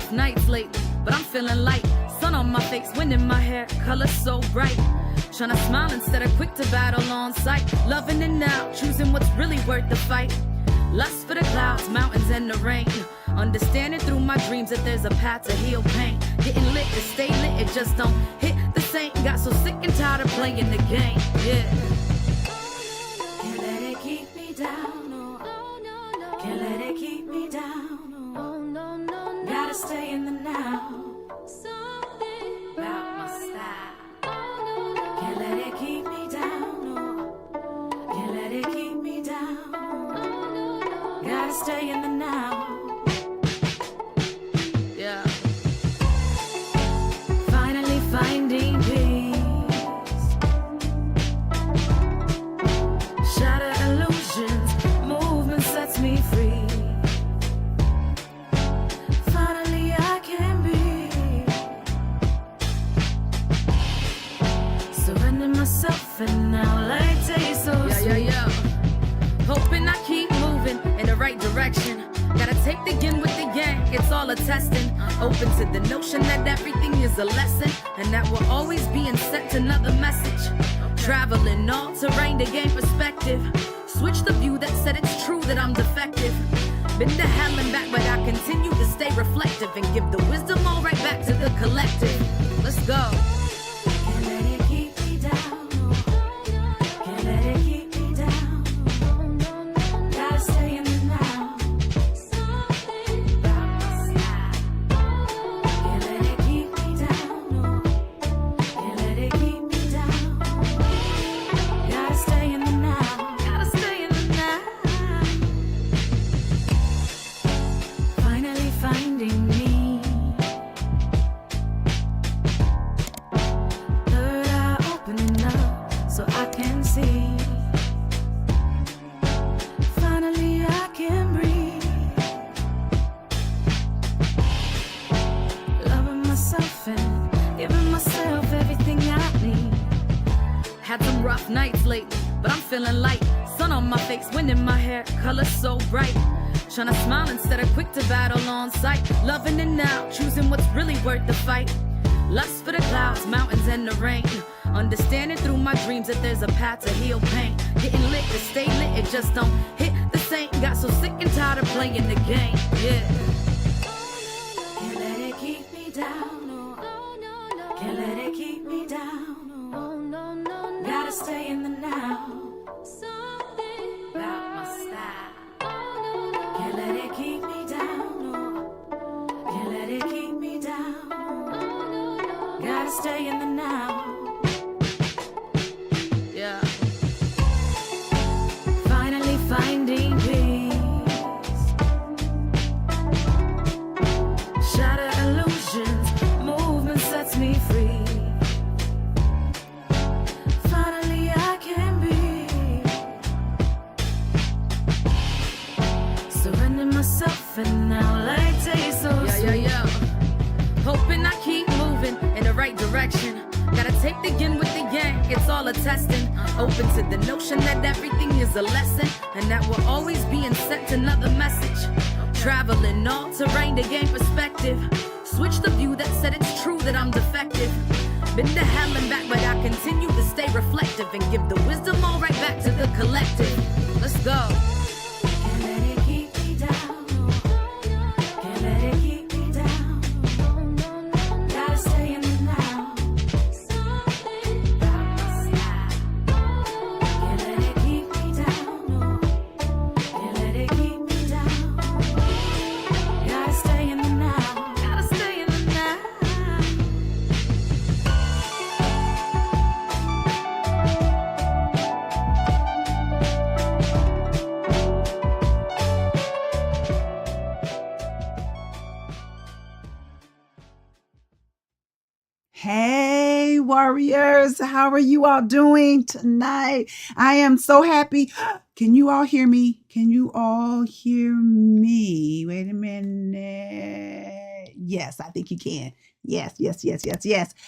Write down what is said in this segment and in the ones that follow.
rough nights lately, but I'm feeling light. Sun on my face, wind in my hair, color so bright. Tryna smile instead of quick to battle on sight. Loving it now, choosing what's really worth the fight. Lust for the clouds, mountains, and the rain. Understanding through my dreams that there's a path to heal pain. Getting lit to stay lit, it just don't hit the same. Got so sick and tired of playing the game, yeah. Can't let it keep me down, no. Can't let it keep me down, no. Gotta stay in the now. About my style. Can't let it keep me down, no. Can't let it keep me down, no. Gotta stay in the now. Yeah. Finally finding peace. Shatter illusions, movement sets me free. Finally I can be. Surrender myself and now like taste so sweet. Yeah. Hoping I keep moving in the right direction. Gotta take the yin with the yang, it's all a testing. Open to the notion that everything is a lesson, and that we're always being sent another message. Traveling all terrain to gain perspective. Switch the view that said it's true that I'm defective. Been to hell and back, but I continue to stay reflective and give the wisdom all right back to the collective. Let's go. Can't let it keep me down, no. Can't let it keep me down, no. Gotta stay in the now. About my style. Can't let it keep me down, no. Can't let it keep me down. Gotta stay in the now. Gotta stay in the now. Finally finding me. Third eye opening up so I can see. Finally I can breathe. Loving myself and giving myself everything I need. Had some rough nights lately, but I'm feeling light. Sun on my face, wind in my hair, color so bright. Tryna smile instead of quick to battle on sight. Loving it now, choosing what's really worth the fight. Lust for the clouds, mountains, and the rain. Understanding through my dreams that there's a path to heal pain. Getting lit to stay lit, it just don't hit the same. Got so sick and tired of playing the game, yeah. Can't let it keep me down, no. Can't let it keep me down, no. Gotta stay in the now. About my style. Can't let it keep me down, no. Can't let it keep me down, no. Gotta stay in the now. Yeah. Finally finding peace. Shatter illusions, movement sets me free. Finally I can be. Surrender myself and now like taste so sweet. Yeah. Hoping I keep moving in the right direction. Gotta take the yin with the yang, it's all a testing. Open to the notion that everything is a lesson, and that we're always being sent another message. Traveling all terrain to gain perspective. Switch the view that said it's true that I'm defective. Been to hell and back, but I continue to stay reflective and give the wisdom all right back to the collective. Let's go. Can't let it keep me down, no. Can't let it keep me down, no. Gotta stay in the now. About my style. Can't let it keep me down, no. Can't let it keep me down. Gotta stay in the now. Gotta stay in the now. Hey, warriors, how are you all doing tonight? I am so happy. Can you all hear me? Can you all hear me? Wait a minute. Yes, I think you can. Yes.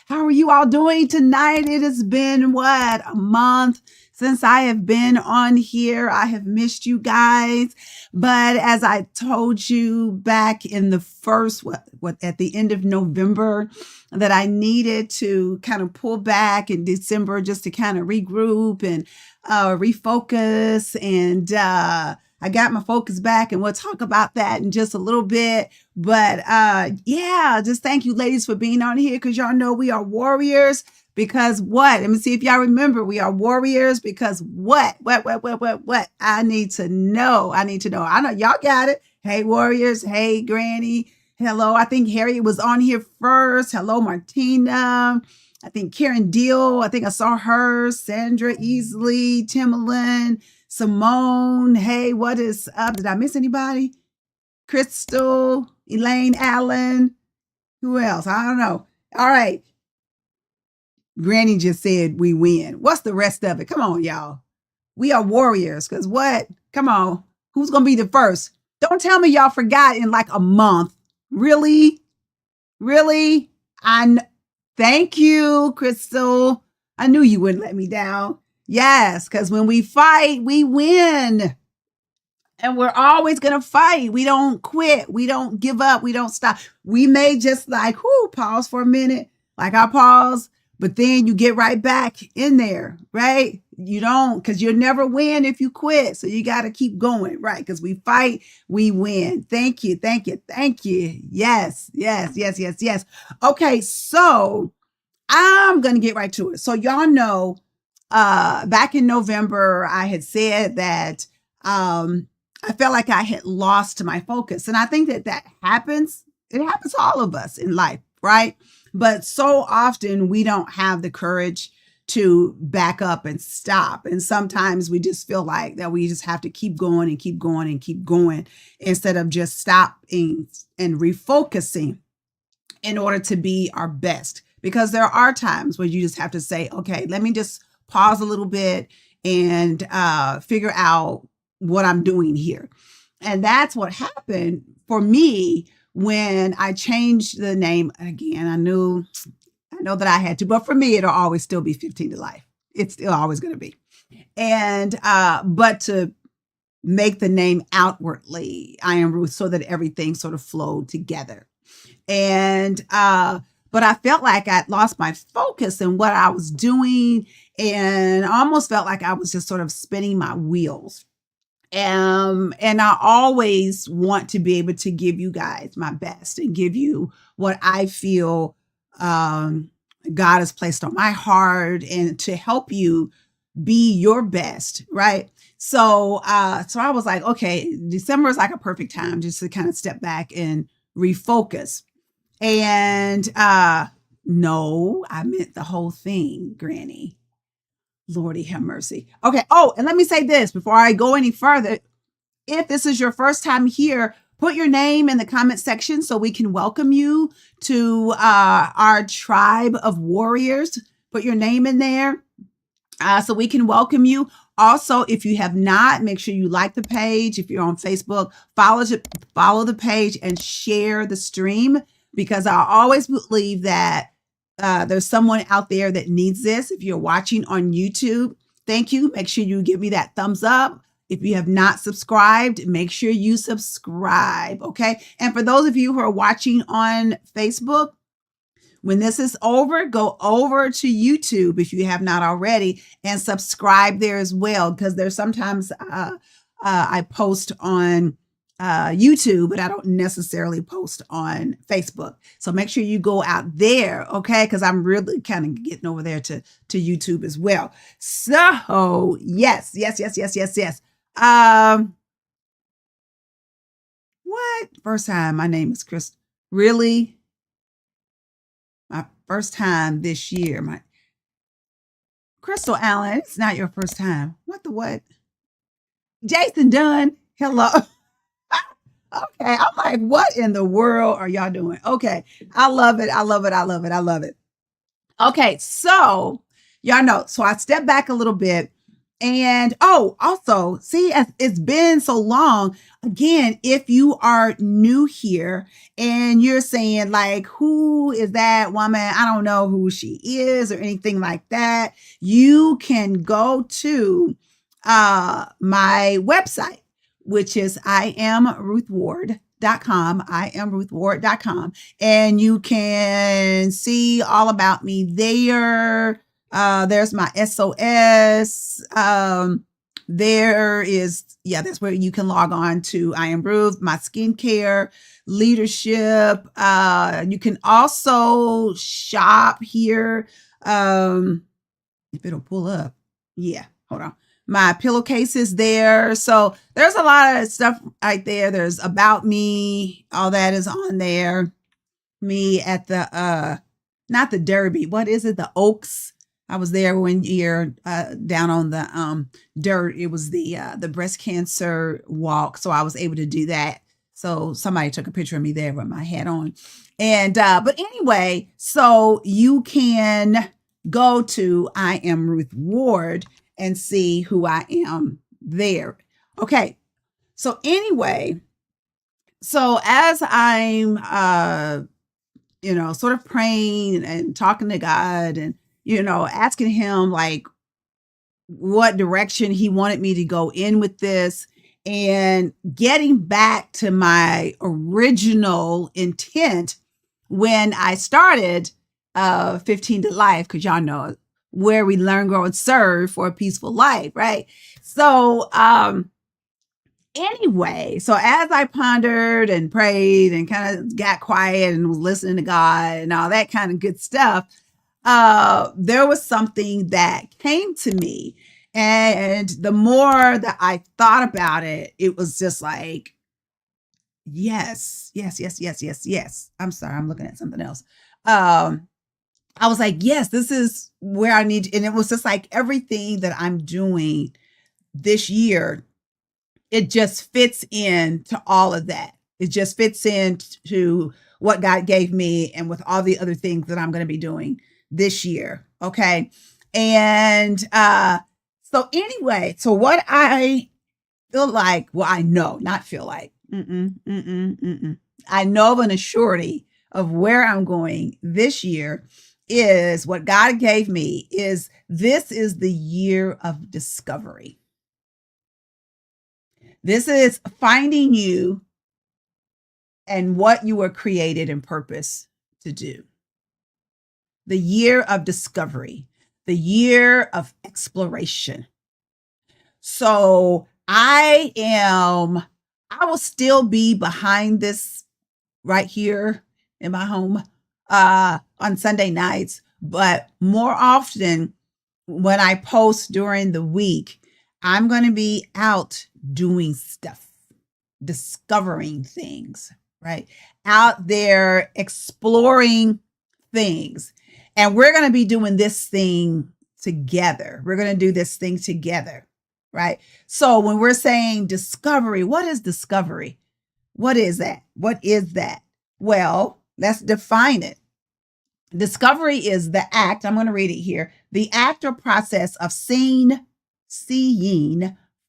How are you all doing tonight? It has been a month since I have been on here. I have missed you guys. But as I told you back in the first, at the end of November, that I needed to kind of pull back in December just to kind of regroup and refocus. And I got my focus back, and we'll talk about that in just a little bit. But yeah, just thank you, ladies, for being on here, because y'all know we are warriors. Because what? Let me see if y'all remember. We are warriors because what? What? I need to know. I know y'all got it. Hey, warriors. Hey, Granny. Hello. I think Harriet was on here first. Hello, Martina. I think Karen Deal. I think I saw her. Sandra Easley, Timberland, Simone. Hey, what is up? Did I miss anybody? Crystal, Elaine Allen. Who else? I don't know. All right. Granny just said we win. What's the rest of it? Come on, y'all. We are warriors. Because what? Come on. Who's going to be the first? Don't tell me y'all forgot in like a month. Really? Really? Thank you, Crystal. I knew you wouldn't let me down. Yes, because when we fight, we win. And we're always going to fight. We don't quit. We don't give up. We don't stop. We may just like, pause for a minute. Like I pause. But then you get right back in there, right? You don't, because you'll never win if you quit. So you got to keep going, right? Because we fight, we win. Thank you. Yes. Okay, so I'm going to get right to it. So y'all know, back in November, I had said that I felt like I had lost my focus. And I think that happens. It happens to all of us in life, right? But so often we don't have the courage to back up and stop. And sometimes we just feel like that we just have to keep going instead of just stopping and refocusing in order to be our best. Because there are times where you just have to say, okay, let me just pause a little bit and figure out what I'm doing here. And that's what happened for me when I changed the name again. I know that I had to, but for me, it'll always still be 15 to Life. It's still always going to be. And, but to make the name outwardly, I Am Ruth, so that everything sort of flowed together. And, but I felt like I'd lost my focus in what I was doing, and I almost felt like I was just sort of spinning my wheels. And I always want to be able to give you guys my best and give you what I feel God has placed on my heart, and to help you be your best, right? So I was like, okay, December is like a perfect time just to kind of step back and refocus. And no, I meant the whole thing, Granny. Lordy have mercy. Okay. Oh, and let me say this before I go any further. If this is your first time here, put your name in the comment section so we can welcome you to our tribe of warriors. Put your name in there so we can welcome you. Also, if you have not, make sure you like the page. If you're on Facebook, follow the page and share the stream, because I always believe that there's someone out there that needs this. If you're watching on YouTube, thank you. Make sure you give me that thumbs up. If you have not subscribed, make sure you subscribe. Okay. And for those of you who are watching on Facebook, when this is over, go over to YouTube if you have not already, and subscribe there as well. Because there's sometimes I post on YouTube, but I don't necessarily post on Facebook. So make sure you go out there, okay? Because I'm really kind of getting over there to YouTube as well. So yes. What? First time, my name is Chris. Really? My first time this year. My Crystal Allen, it's not your first time. What? Jason Dunn, hello. Okay, I'm like, what in the world are y'all doing? Okay, I love it. Okay, so y'all know, so I stepped back a little bit, And oh, also, see, it's been so long. Again, if you are new here and you're saying, like, who is that woman? I don't know who she is or anything like that. You can go to my website, which is iamruthward.com. iamruthward.com. And you can see all about me there. There's my SOS. That's where you can log on to I Am Ruth, my skincare, leadership. You can also shop here. If it'll pull up. Yeah, hold on. My pillowcase is there. So there's a lot of stuff right there. There's about me. All that is on there. Me at the, not the Derby. What is it? The Oaks. I was there one year down on the dirt. It was the breast cancer walk. So I was able to do that. So somebody took a picture of me there with my hat on. And but anyway, so you can go to I Am Ruth Ward and see who I am there. Okay. So anyway, so as I'm sort of praying and talking to God and asking him like what direction he wanted me to go in with this and getting back to my original intent when I started 15 to Life, because y'all know where we learn, grow, and serve for a peaceful life, right? So anyway, so as I pondered and prayed and kind of got quiet and was listening to God and all that kind of good stuff, there was something that came to me. And the more that I thought about it, it was just like, yes. I'm sorry, I'm looking at something else. I was like, yes, this is where I need. And it was just like everything that I'm doing this year, it just fits into all of that. It just fits into what God gave me and with all the other things that I'm going to be doing this year. Okay. And so anyway, so what I feel like, well, I know, not feel like, I know of an assurity of where I'm going this year is what God gave me is this is the year of discovery. This is finding you and what you were created and purposed to do. The year of discovery, the year of exploration. So I will still be behind this right here in my home on Sunday nights, but more often when I post during the week, I'm going to be out doing stuff, discovering things, right? Out there exploring things. And we're going to be doing this thing together. We're going to do this thing together, right? So when we're saying discovery, what is discovery? What is that? What is that? Well, let's define it. Discovery is the act, I'm going to read it here, the act or process of seeing,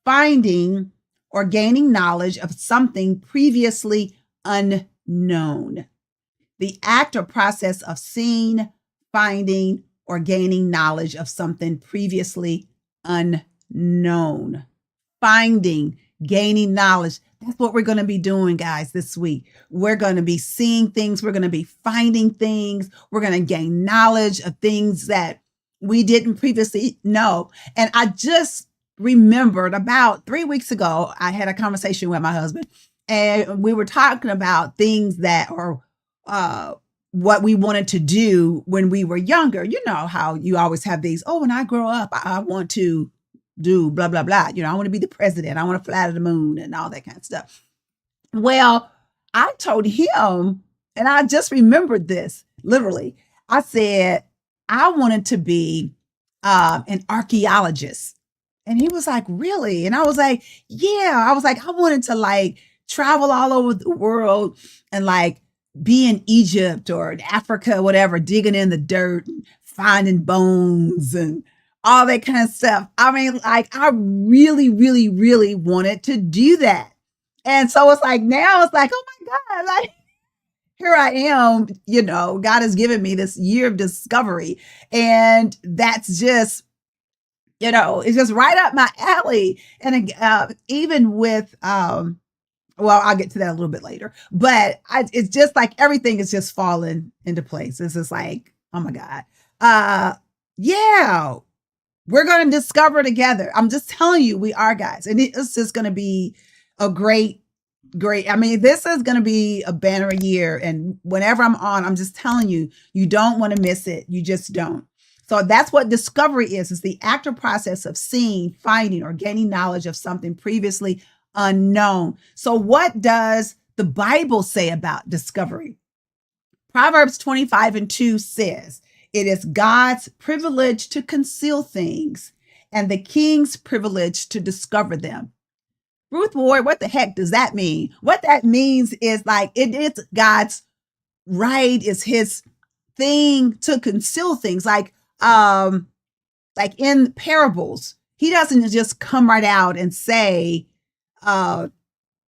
finding, or gaining knowledge of something previously unknown. The act or process of seeing, finding, or gaining knowledge of something previously unknown. Finding, gaining knowledge. That's what we're going to be doing, guys, this week. We're going to be seeing things. We're going to be finding things. We're going to gain knowledge of things that we didn't previously know. And I just remembered about 3 weeks ago, I had a conversation with my husband and we were talking about things that are what we wanted to do when we were younger. You know how you always have these, oh, when I grow up, I want to do blah, blah, blah. I want to be the president. I want to fly to the moon and all that kind of stuff. Well, I told him, and I just remembered this, literally. I said, I wanted to be an archaeologist. And he was like, really? And I was like, yeah. I was like, I wanted to like travel all over the world and like be in Egypt or in Africa, whatever, digging in the dirt, and finding bones and all that kind of stuff. I mean, like, I really, really, really wanted to do that. And so it's like, now it's like, oh my God, like, here I am, God has given me this year of discovery. And that's just, it's just right up my alley. And even with, well, I'll get to that a little bit later, but it's just like everything is just falling into place. It's just like, oh my God. Yeah, we're going to discover together. I'm just telling you, we are, guys. And it's just going to be a great, I mean, this is going to be a banner year. And whenever I'm on, I'm just telling you, you don't want to miss it. You just don't. So that's what discovery is. It's the active process of seeing, finding, or gaining knowledge of something previously unknown. So what does the Bible say about discovery? Proverbs 25:2 says, it is God's privilege to conceal things and the king's privilege to discover them. Ruth Ward, what the heck does that mean? What that means is like, it is God's right, is his thing to conceal things. Like in parables, he doesn't just come right out and say,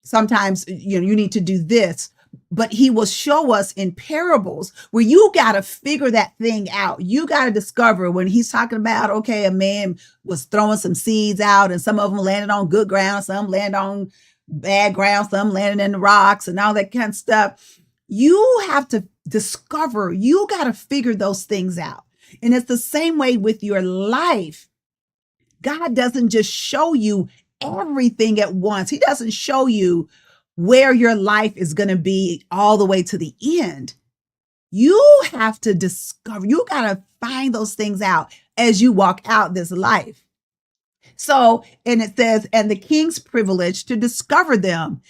sometimes, you need to do this, but he will show us in parables where you got to figure that thing out. You got to discover when he's talking about, okay, a man was throwing some seeds out and some of them landed on good ground, some landed on bad ground, some landed in the rocks and all that kind of stuff. You have to discover, you got to figure those things out. And it's the same way with your life. God doesn't just show you everything at once. He doesn't show you where your life is going to be all the way to the end. You have to discover, you got to find those things out as you walk out this life. So, and it says, and the king's privilege to discover them.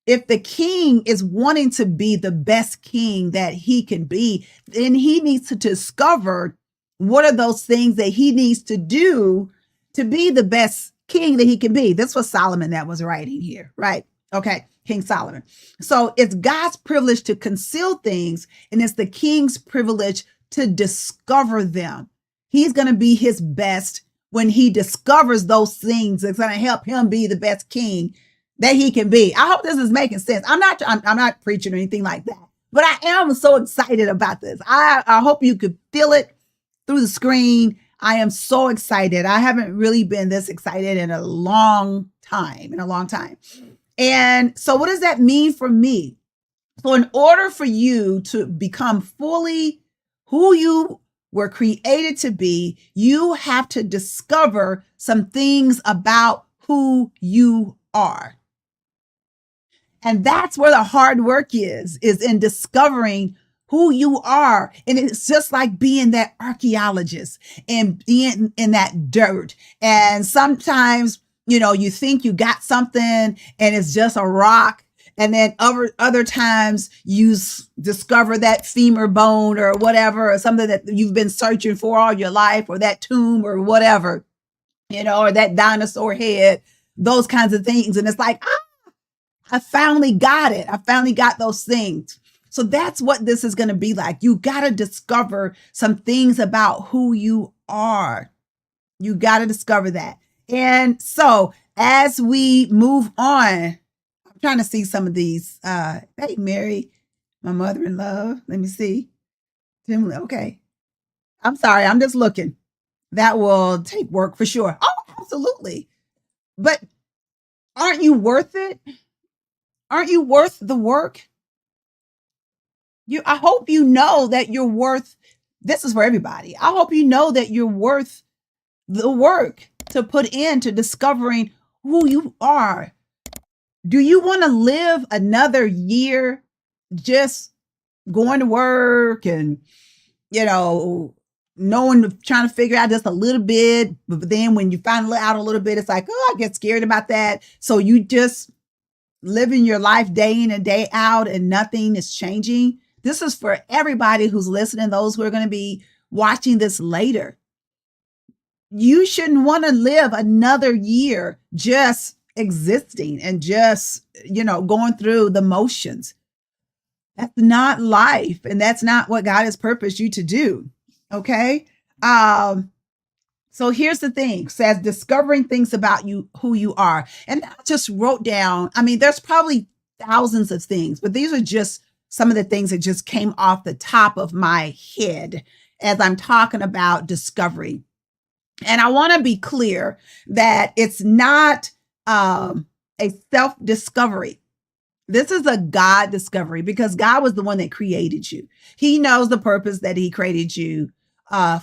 If the king is wanting to be the best king that he can be, then he needs to discover what are those things that he needs to do to be the best king that he can be. This was Solomon that was writing here, right? Okay, King Solomon. So it's God's privilege to conceal things, and it's the king's privilege to discover them. He's going to be his best when he discovers those things that's going to help him be the best king that he can be. I hope this is making sense. I'm not preaching or anything like that, but I am so excited about this. I hope you could feel it through the screen. I am so excited. I haven't really been this excited in a long time, And so what does that mean for me? So in order for you to become fully who you were created to be, you have to discover some things about who you are. And that's where the hard work is in discovering who you are. And it's just like being that archaeologist and being in that dirt. And sometimes, you think you got something and it's just a rock. And then other times you discover that femur bone or whatever, or something that you've been searching for all your life, or that tomb or whatever, or that dinosaur head, those kinds of things. And it's like, I finally got it. I finally got those things. So that's what this is going to be like. You got to discover some things about who you are. You got to discover that. And so as we move on, I'm trying to see some of these. Hey, Mary, my mother-in-law. Let me see. Okay. I'm sorry. I'm just looking. That will take work for sure. Oh, absolutely. But aren't you worth it? Aren't you worth the work? I hope you know that you're worth, this is for everybody. I hope you know that you're worth the work to put into discovering who you are. Do you want to live another year just going to work and, trying to figure out just a little bit, but then when you find out a little bit, it's like, oh, I get scared about that. So you just living your life day in and day out and nothing is changing. This is for everybody who's listening, those who are going to be watching this later. You shouldn't want to live another year just existing and just, going through the motions. That's not life. And that's not what God has purposed you to do. Okay. So here's the thing, says discovering things about you, who you are. And I just wrote down, I mean, there's probably thousands of things, but these are just some of the things that just came off the top of my head as I'm talking about discovery. And I want to be clear that it's not a self-discovery. This is a God discovery because God was the one that created you. He knows the purpose that he created you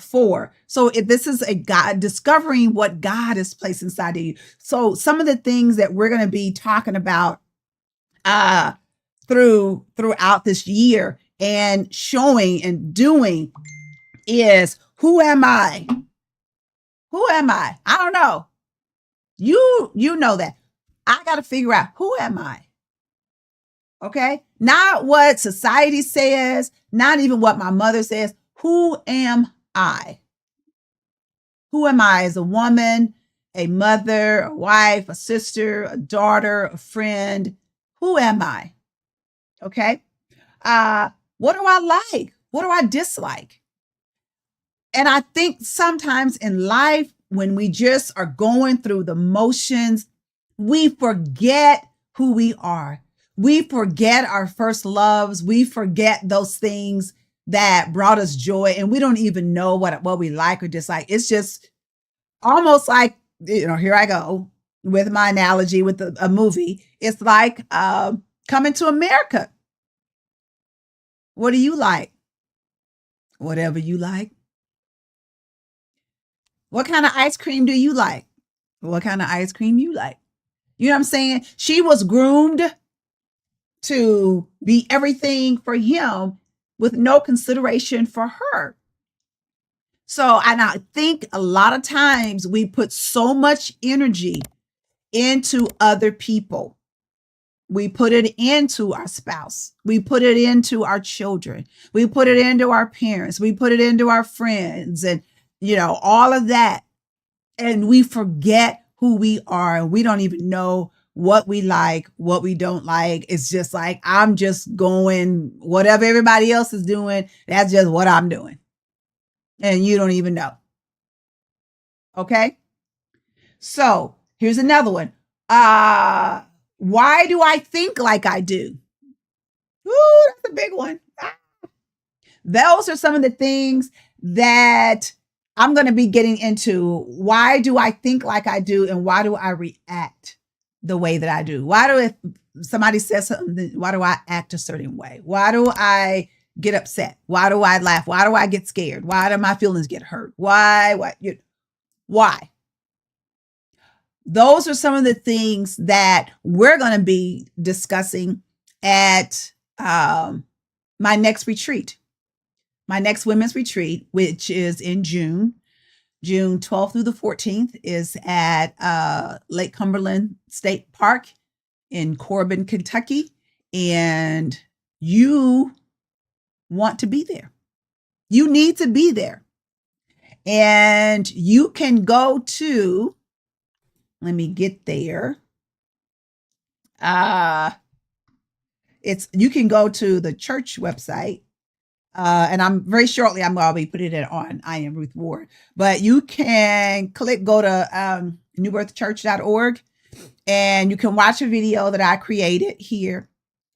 for. So if this is a God discovering what God has placed inside of you. So some of the things that we're going to be talking about throughout this year and showing and doing is, who am I? Who am I? I don't know. You know that. I got to figure out, who am I? Okay? Not what society says, not even what my mother says. Who am I? Who am I as a woman, a mother, a wife, a sister, a daughter, a friend? Who am I? Okay? What do I like? What do I dislike? And I think sometimes in life, when we just are going through the motions, we forget who we are. We forget our first loves. We forget those things that brought us joy, and we don't even know what we like or dislike. It's just almost like, here I go with my analogy with a movie. It's like Coming to America. What do you like? Whatever you like. What kind of ice cream do you like? What kind of ice cream you like? You know what I'm saying? She was groomed to be everything for him with no consideration for her. So, and I think a lot of times we put so much energy into other people. We put it into our spouse. We put it into our children. We put it into our parents. We put it into our friends and, all of that. And we forget who we are. And we don't even know what we like, what we don't like. It's just like, I'm just going, whatever everybody else is doing, that's just what I'm doing. And you don't even know. Okay. So here's another one. Why do I think like I do? Ooh, that's a big one. Those are some of the things that I'm going to be getting into. Why do I think like I do? And why do I react the way that I do? Why do, if somebody says something, why do I act a certain way? Why do I get upset? Why do I laugh? Why do I get scared? Why do my feelings get hurt? Why? Those are some of the things that we're going to be discussing at my next retreat, my next women's retreat, which is in June 12th through the 14th, is at Lake Cumberland State Park in Corbin, Kentucky. And you want to be there. You need to be there. And you can go to, let me get there. You can go to the church website. And I'm very shortly, I'm going to be putting it on I Am Ruth Ward, but you can go to newbirthchurch.org and you can watch a video that I created here.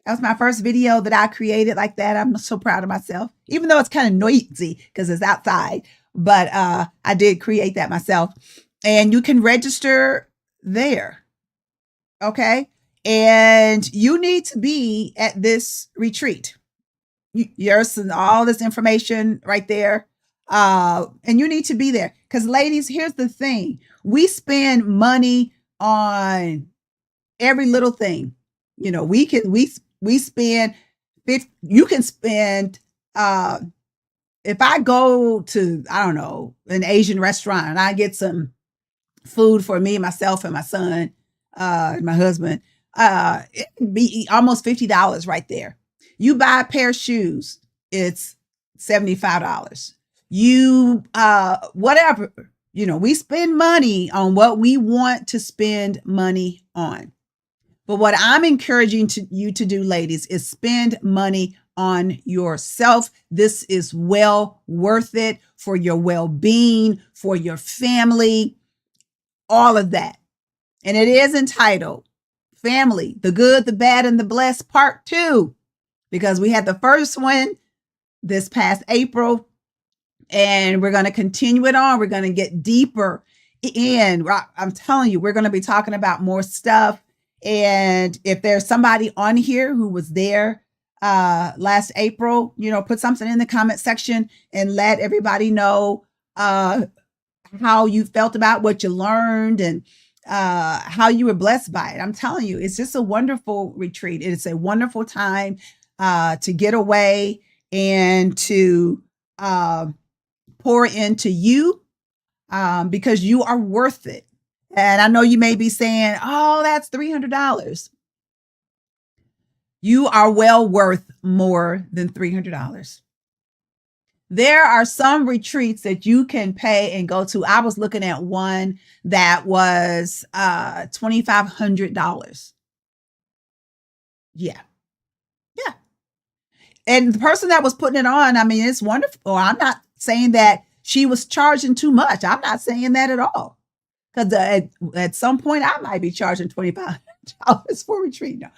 That was my first video that I created like that. I'm so proud of myself, even though it's kind of noisy because it's outside, but I did create that myself. And you can register there. Okay. And you need to be at this retreat. There's all this information right there. And you need to be there. Because ladies, here's the thing. We spend money on every little thing. We spend, you can spend, if I go to, I don't know, an Asian restaurant and I get some food for me, myself, and my son, and my husband, it'd be almost $50 right there. You buy a pair of shoes, it's $75. You, whatever, we spend money on what we want to spend money on. But what I'm encouraging you to do, ladies, is spend money on yourself. This is well worth it for your well-being, for your family, all of that. And it is entitled Family, the Good, the Bad, and the Blessed, Part 2, because we had the first one this past April, and we're going to continue it on. We're going to get deeper in. I'm telling you, we're going to be talking about more stuff. And if there's somebody on here who was there last April, put something in the comment section and let everybody know how you felt about what you learned and how you were blessed by it. I'm telling you, it's just a wonderful retreat. It's a wonderful time to get away and to pour into you because you are worth it. And I know you may be saying, oh, that's $300. You are well worth more than $300. There are some retreats that you can pay and go to. I was looking at one that was $2,500. Yeah. Yeah. And the person that was putting it on, I mean, it's wonderful. I'm not saying that she was charging too much. I'm not saying that at all. Because at some point, I might be charging $25 for a retreat. No.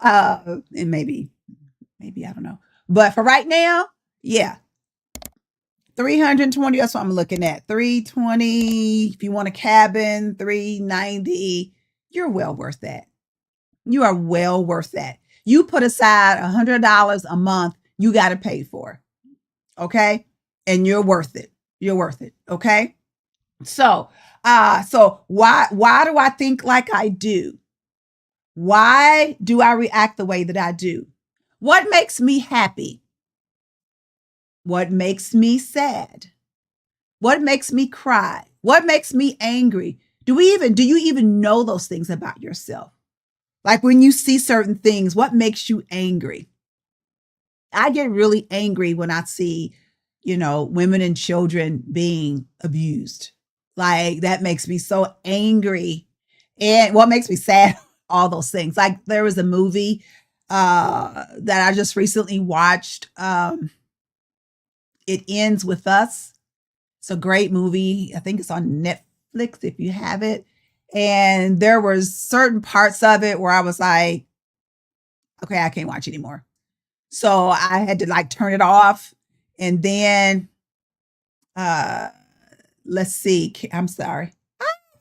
And maybe, I don't know. But for right now, yeah. 320, that's what I'm looking at. 320, if you want a cabin, 390. You're well worth that. You are well worth that. You put aside $100 a month, you got to pay for. Okay? And you're worth it. You're worth it. Okay? So why do I think like I do? Why do I react the way that I do? What makes me happy? What makes me sad? What makes me cry? What makes me angry? Do you even know those things about yourself? Like when you see certain things, what makes you angry? I get really angry when I see, women and children being abused. Like that makes me so angry. And what makes me sad, all those things. Like there was a movie that I just recently watched. It Ends With Us. It's a great movie. I think it's on Netflix if you have it. And there were certain parts of it where I was like, okay, I can't watch anymore. So I had to turn it off. And then, let's see. I'm sorry.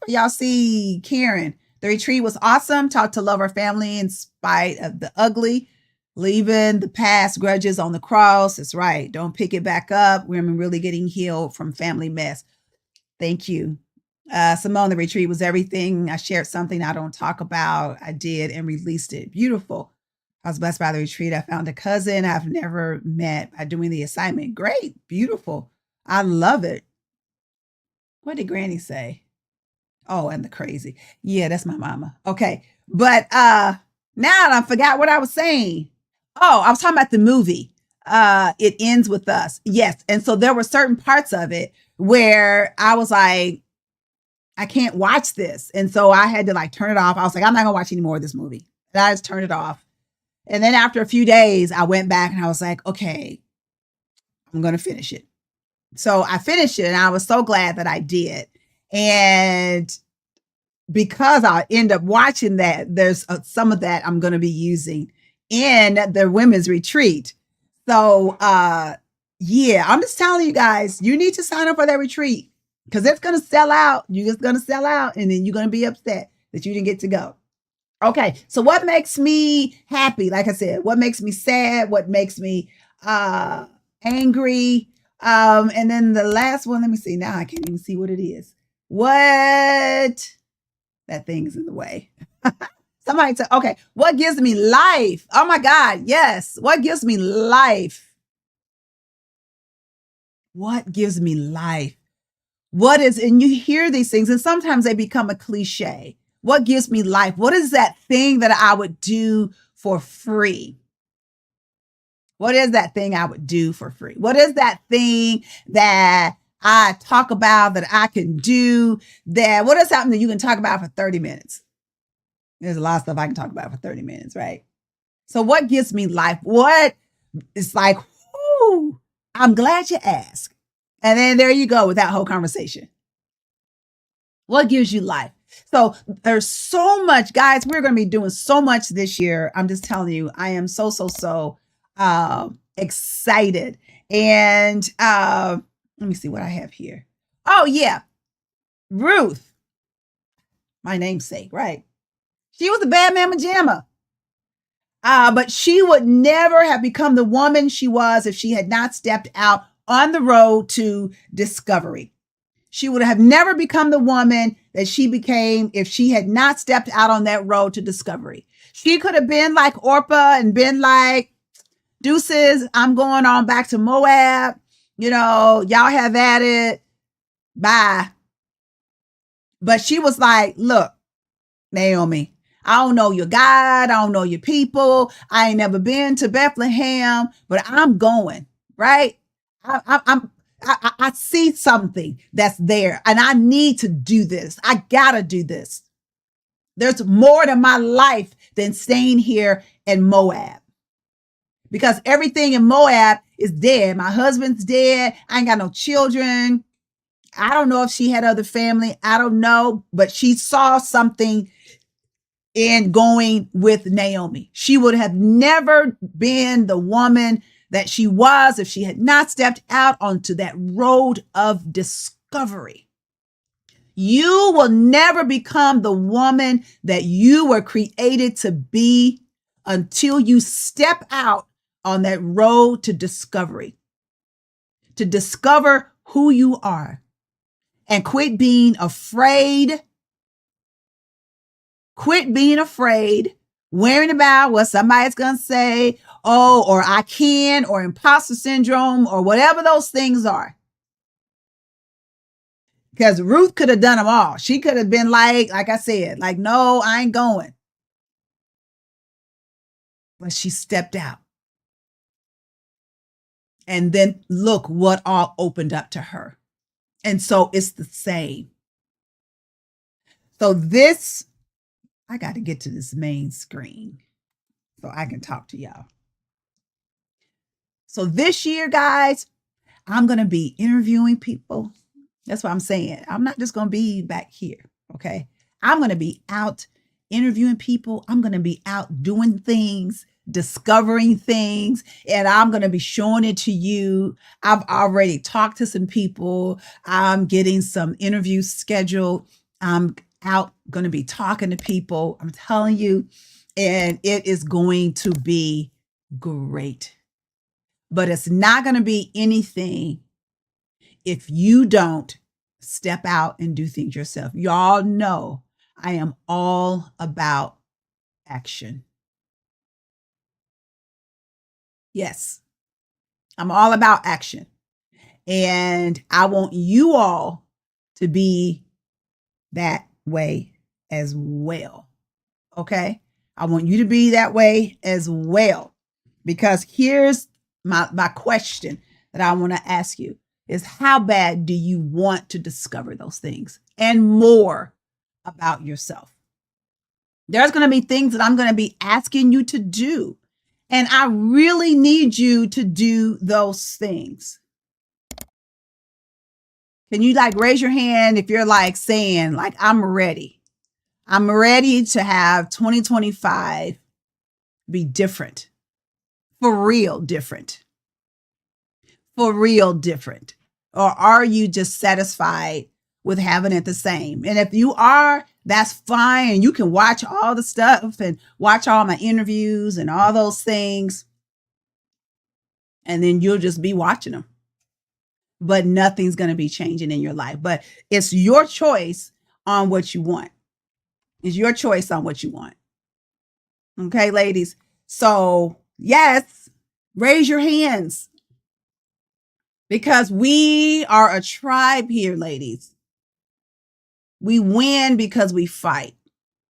Y'all see Karen. The retreat was awesome. Taught to love our family in spite of the ugly. Leaving the past grudges on the cross. That's right. Don't pick it back up. Women really getting healed from family mess. Thank you. Simone, the retreat was everything. I shared something I don't talk about. I did and released it. Beautiful. I was blessed by the retreat. I found a cousin I've never met by doing the assignment. Great. Beautiful. I love it. What did Granny say? Oh, and the crazy. Yeah, that's my mama. Okay. But now I forgot what I was saying. Oh, I was talking about the movie. It Ends With Us. Yes. And so there were certain parts of it where I was like, I can't watch this. And so I had to turn it off. I was like, I'm not going to watch any more of this movie. And I just turned it off. And then after a few days, I went back and I was like, okay, I'm going to finish it. So I finished it and I was so glad that I did. And because I end up watching that, there's some of that I'm going to be using in the women's retreat. So, yeah, I'm just telling you guys, you need to sign up for that retreat because it's going to sell out. You're just going to sell out and then you're going to be upset that you didn't get to go. Okay. So what makes me happy? Like I said, what makes me sad? What makes me, angry? And then the last one, let me see. Now I can't even see what it is. What? That thing's in the way. Somebody said, okay, what gives me life? Oh my God, yes. What gives me life? What gives me life? What is, and you hear these things and sometimes they become a cliche. What gives me life? What is that thing that I would do for free? What is that thing I would do for free? What is that thing that I talk about that I can do that? What is something that you can talk about for 30 minutes? There's a lot of stuff I can talk about for 30 minutes, right? So what gives me life? What It's like, whoo, I'm glad you asked. And then there you go with that whole conversation. What gives you life? So there's so much, guys. We're going to be doing so much this year. I'm just telling you, I am so excited. And let me see what I have here. Oh, yeah. Ruth, my namesake, right? She was a bad mama jamma. But she would never have become the woman she was if she had not stepped out on the road to discovery. She would have never become the woman that she became if she had not stepped out on that road to discovery. She could have been like Orpah and been like, deuces, I'm going on back to Moab. Y'all have at it. Bye. But she was like, look, Naomi, I don't know your God. I don't know your people. I ain't never been to Bethlehem, but I'm going, right? I see something that's there and I need to do this. I gotta do this. There's more to my life than staying here in Moab, because everything in Moab is dead. My husband's dead. I ain't got no children. I don't know if she had other family. I don't know, but she saw something in going with Naomi. She would have never been the woman that she was if she had not stepped out onto that road of discovery. You will never become the woman that you were created to be until you step out on that road to discovery, to discover who you are and quit being afraid. Quit being afraid, worrying about what somebody's going to say, or I can, or imposter syndrome, or whatever those things are. Because Ruth could have done them all. She could have been like I said, like, no, I ain't going. But she stepped out. And then look what all opened up to her. And so it's the same. So this, I got to get to this main screen so I can talk to y'all. So this year, guys, I'm going to be interviewing people. That's what I'm saying. I'm not just going to be back here, okay? I'm going to be out interviewing people. I'm going to be out doing things, discovering things, and I'm going to be showing it to you. I've already talked to some people. I'm getting some interviews scheduled. I'm out going to be talking to people. I'm telling you, and it is going to be great. But it's not going to be anything if you don't step out and do things yourself. Y'all know I am all about action. Yes, I'm all about action. And I want you all to be that way as well. Okay? I want you to be that way as well. Because here's my question that I want to ask you is, how bad do you want to discover those things and more about yourself? There's going to be things that I'm going to be asking you to do. And I really need you to do those things. Can you raise your hand if you're saying I'm ready? I'm ready to have 2025 be different. For real different. For real different. Or are you just satisfied with having it the same? And if you are, that's fine. You can watch all the stuff and watch all my interviews and all those things. And then you'll just be watching them. But nothing's going to be changing in your life. But it's your choice on what you want. It's your choice on what you want. Okay, ladies? So, yes, raise your hands. Because we are a tribe here, ladies. We win because we fight.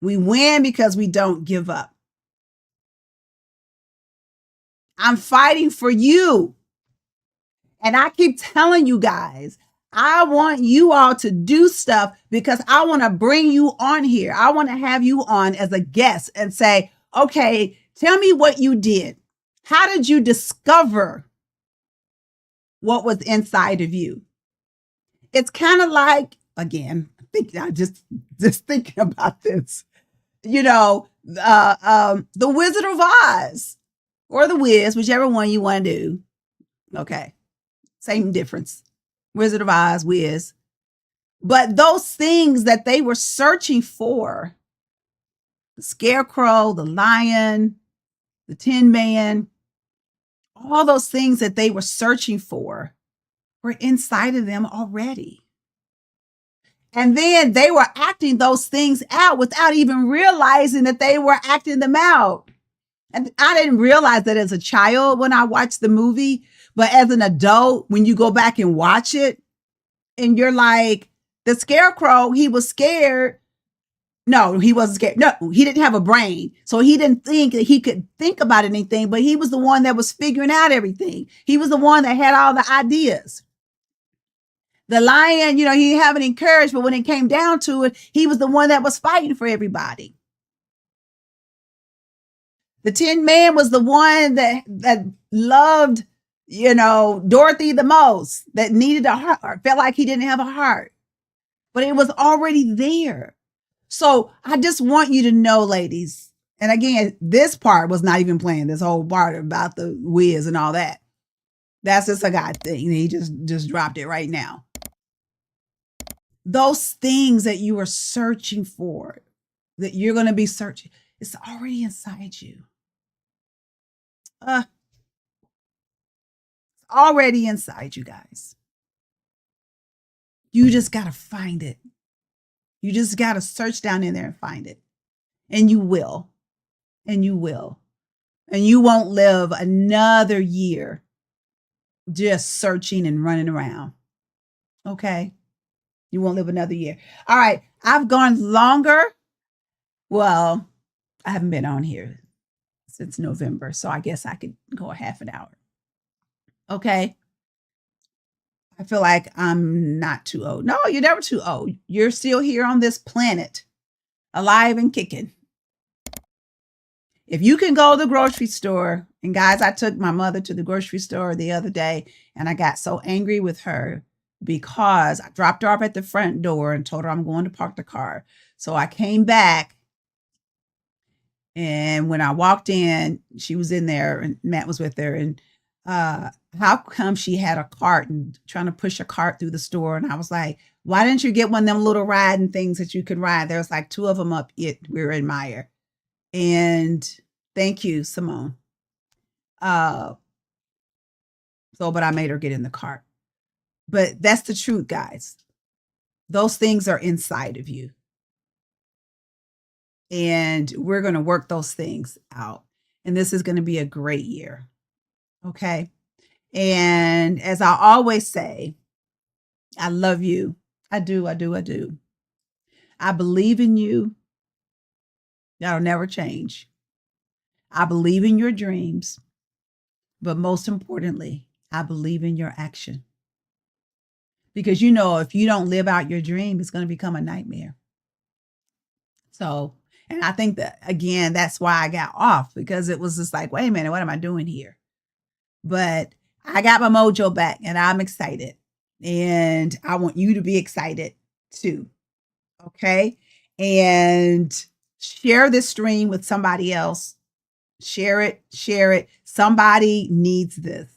We win because we don't give up. I'm fighting for you. And I keep telling you guys, I want you all to do stuff because I want to bring you on here. I want to have you on as a guest and say, okay, tell me what you did. How did you discover what was inside of you? It's kind of like, again, I just thinking about this, the Wizard of Oz or the Wiz, whichever one you want to do. Okay. Same difference. Wizard of Oz, Wiz. But those things that they were searching for, the Scarecrow, the Lion, the Tin Man, all those things that they were searching for were inside of them already. And then they were acting those things out without even realizing that they were acting them out. And I didn't realize that as a child when I watched the movie, but as an adult, when you go back and watch it, and you're like, the Scarecrow, he was scared. No, he wasn't scared. No, he didn't have a brain. So he didn't think that he could think about anything, but he was the one that was figuring out everything. He was the one that had all the ideas. The Lion, he didn't have any courage, but when it came down to it, he was the one that was fighting for everybody. The Tin Man was the one that loved, Dorothy the most, that needed a heart, felt like he didn't have a heart, but it was already there. So I just want you to know, ladies, and again, this part was not even playing, this whole part about the Wiz and all that. That's just a God thing. He just dropped it right now. Those things that you are searching for, that you're going to be searching, it's already inside you. It's already inside you guys. You just got to find it. You just got to search down in there and find it. And you will. And you will. And you won't live another year just searching and running around. Okay? You won't live another year. All right. I've gone longer. Well, I haven't been on here since November, so I guess I could go a half an hour. Okay? I feel like I'm not too old. No, you're never too old. You're still here on this planet, alive and kicking. If you can go to the grocery store, and guys, I took my mother to the grocery store the other day, and I got so angry with her because I dropped her off at the front door and told her I'm going to park the car. So I came back, and when I walked in, she was in there, and Matt was with her, and how come she had a cart and trying to push a cart through the store? And I was like, why didn't you get one of them little riding things that you could ride? There was like 2 of them up it we were in Meyer. And thank you, Simone. But I made her get in the cart. But that's the truth, guys. Those things are inside of you. And we're going to work those things out. And this is going to be a great year. Okay. And as I always say, I love you. I do. I believe in you. That'll never change. I believe in your dreams. But most importantly, I believe in your action. Because if you don't live out your dream, it's going to become a nightmare. So, and I think that, again, that's why I got off, because it was just like, wait a minute, what am I doing here? But I got my mojo back and I'm excited. And I want you to be excited too. Okay. And share this stream with somebody else. Share it. Somebody needs this.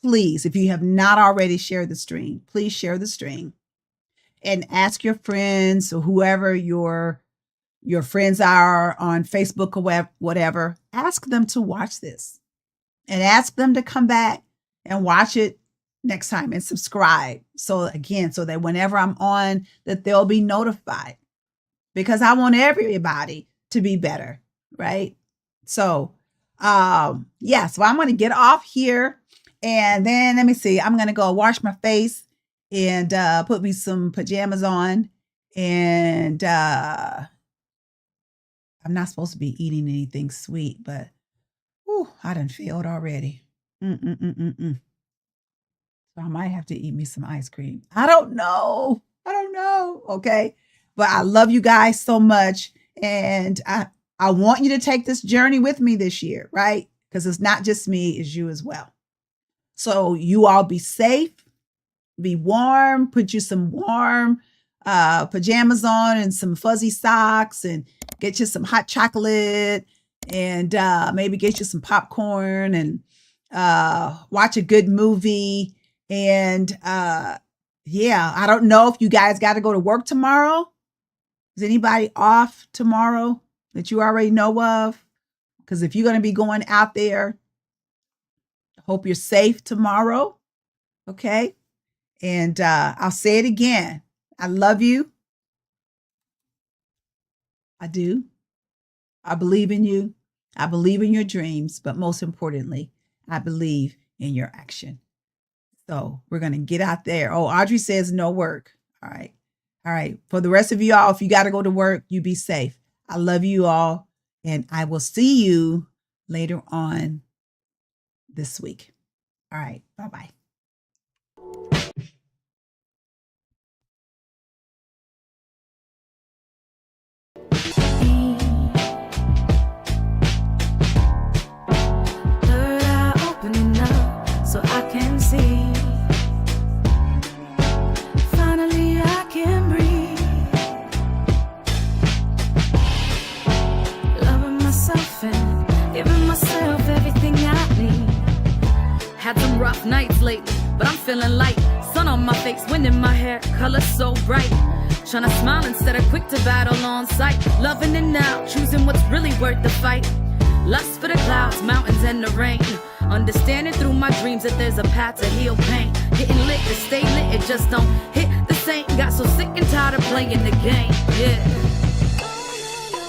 Please, if you have not already shared the stream, please share the stream and ask your friends or whoever your friends are on Facebook or whatever, ask them to watch this and ask them to come back and watch it next time and subscribe. So that whenever I'm on, that they'll be notified, because I want everybody to be better. Right. So, so I'm going to get off here, and then let me see, I'm going to go wash my face and, put me some pajamas on, and, I'm not supposed to be eating anything sweet, but, I done failed already. So I might have to eat me some ice cream. I don't know. Okay. But I love you guys so much. And I want you to take this journey with me this year, right? because it's not just me, it's you as well. So you all be safe, be warm, put you some warm pajamas on and some fuzzy socks, and get you some hot chocolate, and maybe get you some popcorn, and watch a good movie. And yeah, I don't know if you guys got to go to work tomorrow. Is anybody off tomorrow that you already know of? Because if you're going to be going out there, hope you're safe tomorrow. Okay. And I'll say it again. I love you. I do. I believe in you. I believe in your dreams. But most importantly, I believe in your action. So we're going to get out there. Oh, Audrey says no work. All right. All right. For the rest of you all, if you got to go to work, you be safe. I love you all. And I will see you later on this week. All right. Bye-bye. Third eye opening up so I can see. Finally I can breathe. Loving myself and giving myself everything I need. Had some rough nights lately, but I'm feeling light. Sun on my face, wind in my hair, color so bright. Tryna smile instead of quick to battle on sight. Loving it now, choosing what's really worth the fight. Lust for the clouds, mountains, and the rain. Understanding through my dreams that there's a path to heal pain. Getting lit to stay lit, it just don't hit the same. Got so sick and tired of playing the game, yeah.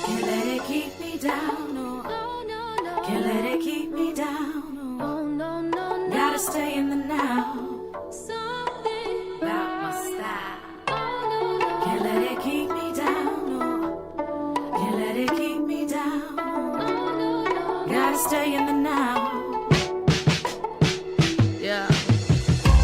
Can't let it keep me down, no. Can't let it keep me down, no. Gotta stay in the